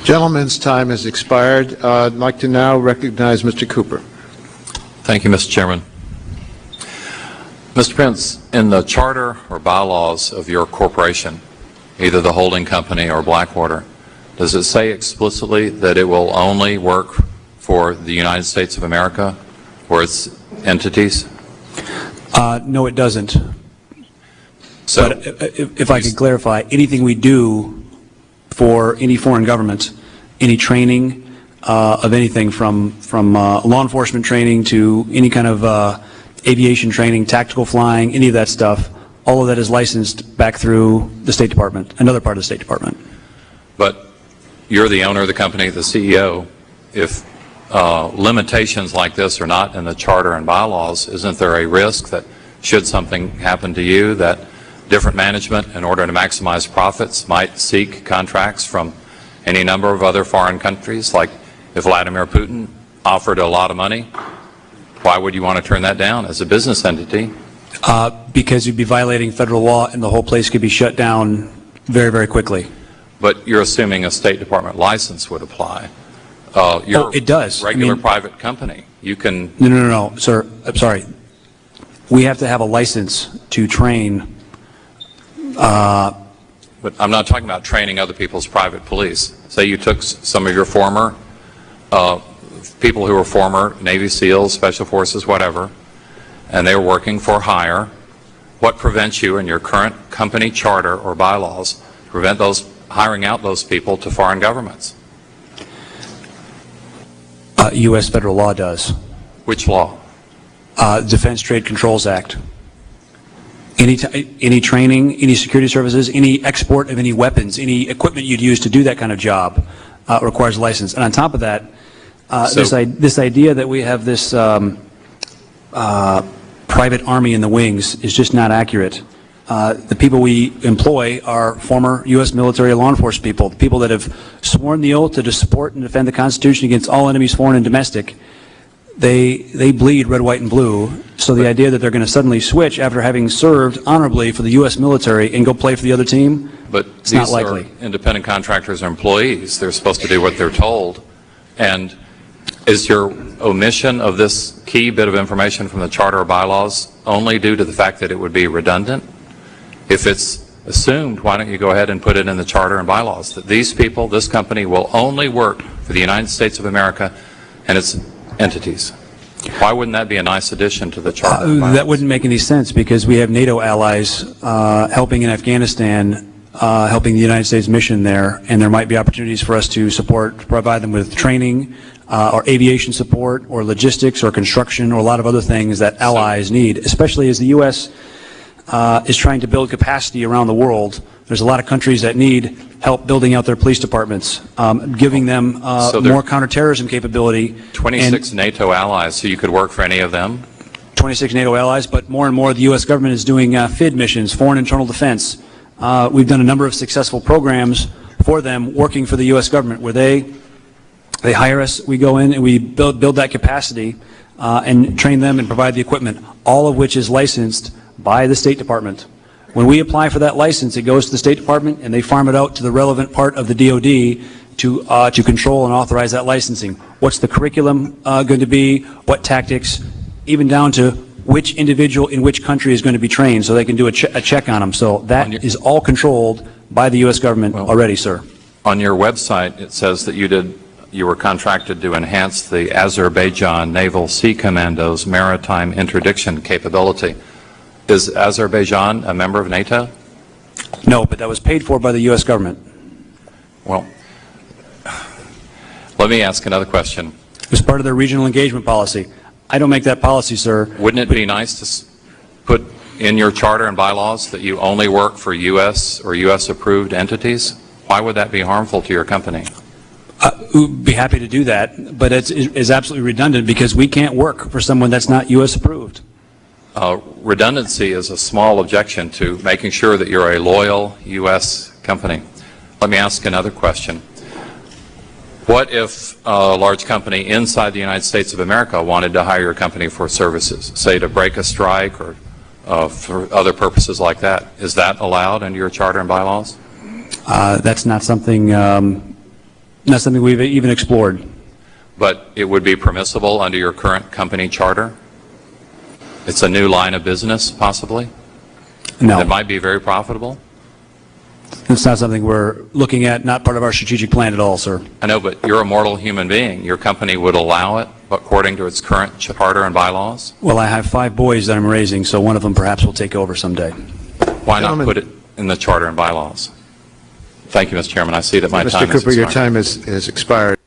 Gentleman's time has expired. I'd like to now recognize Mr. Cooper. Thank you, Mr. Chairman. Mr. Pence, in the charter or bylaws of your corporation, either the holding company or Blackwater, does it say explicitly that it will only work for the United States of America or its entities? No, it doesn't. So, but if I could clarify, anything we do for any foreign government, any training of anything from law enforcement training to any kind of aviation training, tactical flying, any of that stuff, all of that is licensed back through the State Department, another part of the State Department. but you're the owner of the company, the CEO. If limitations like this are not in the charter and bylaws, isn't there a risk that should something happen to you that different management, in order to maximize profits, might seek contracts from any number of other foreign countries? Like if Vladimir Putin offered a lot of money, why would you want to turn that down as a business entity? Because you'd be violating federal law and the whole place could be shut down very, very quickly. But you're assuming a State Department license would apply. It does. Regular private company. You can... No, sir. I'm sorry. We have to have a license to train. But I'm not talking about training other people's private police. Say you took some of your former people who were former Navy SEALs, Special Forces, whatever, and they were working for hire. What prevents you in your current company charter or bylaws to prevent those hiring out those people to foreign governments? U.S. federal law does. Which law? Defense Trade Controls Act. Any training, any security services, any export of any weapons, any equipment you'd use to do that kind of job requires a license. And on top of that, this idea that we have this private army in the wings is just not accurate. The people we employ are former U.S. military law enforcement people, the people that have sworn the oath to support and defend the Constitution against all enemies, foreign and domestic. They bleed red, white, and blue. So the idea that they're going to suddenly switch after having served honorably for the U.S. military and go play for the other team, it's not likely. These are independent contractors or employees. They're supposed to do what they're told. And is your omission of this key bit of information from the charter or bylaws only due to the fact that it would be redundant? If it's assumed, why don't you go ahead and put it in the charter and bylaws that these people, this company, will only work for the United States of America and its entities? Why wouldn't that be a nice addition to the charter? That wouldn't make any sense because we have NATO allies helping in Afghanistan, helping the United States mission there, and there might be opportunities for us to provide them with training or aviation support or logistics or construction or a lot of other things that allies need, especially as the U.S. Is trying to build capacity around the world. There's a lot of countries that need help building out their police departments, giving them more counterterrorism capability. 26 NATO allies, so you could work for any of them? 26 NATO allies, but more and more the U.S. government is doing FID missions, foreign internal defense. We've done a number of successful programs for them working for the U.S. government where they hire us, we go in and we build that capacity and train them and provide the equipment, all of which is licensed by the State Department. When we apply for that license, it goes to the State Department and they farm it out to the relevant part of the DOD to control and authorize that licensing. What's the curriculum going to be? What tactics? Even down to which individual in which country is going to be trained so they can do a check on them. So that is all controlled by the U.S. government already, sir. On your website, it says that you were contracted to enhance the Azerbaijan Naval Sea Commando's maritime interdiction capability. Is Azerbaijan a member of NATO? No, but that was paid for by the U.S. government. Well, let me ask another question. It was part of their regional engagement policy. I don't make that policy, sir. Wouldn't it be nice to put in your charter and bylaws that you only work for U.S. or U.S.-approved entities? Why would that be harmful to your company? We'd be happy to do that, but it's absolutely redundant because we can't work for someone that's not U.S.-approved. Redundancy is a small objection to making sure that you're a loyal U.S. company. Let me ask another question. What if a large company inside the United States of America wanted to hire your company for services, say to break a strike or for other purposes like that? Is that allowed under your charter and bylaws? That's not something Not something we've even explored. But it would be permissible under your current company charter? It's a new line of business, possibly? No. That might be very profitable? It's not something we're looking at, not part of our strategic plan at all, sir. I know, but you're a mortal human being. Your company would allow it according to its current charter and bylaws? Well, I have 5 boys that I'm raising, so one of them perhaps will take over someday. Why not Gentlemen. put it in the charter and bylaws? Thank you, Mr. Chairman. I see that my Mr. time has Cooper, your expired. time has expired.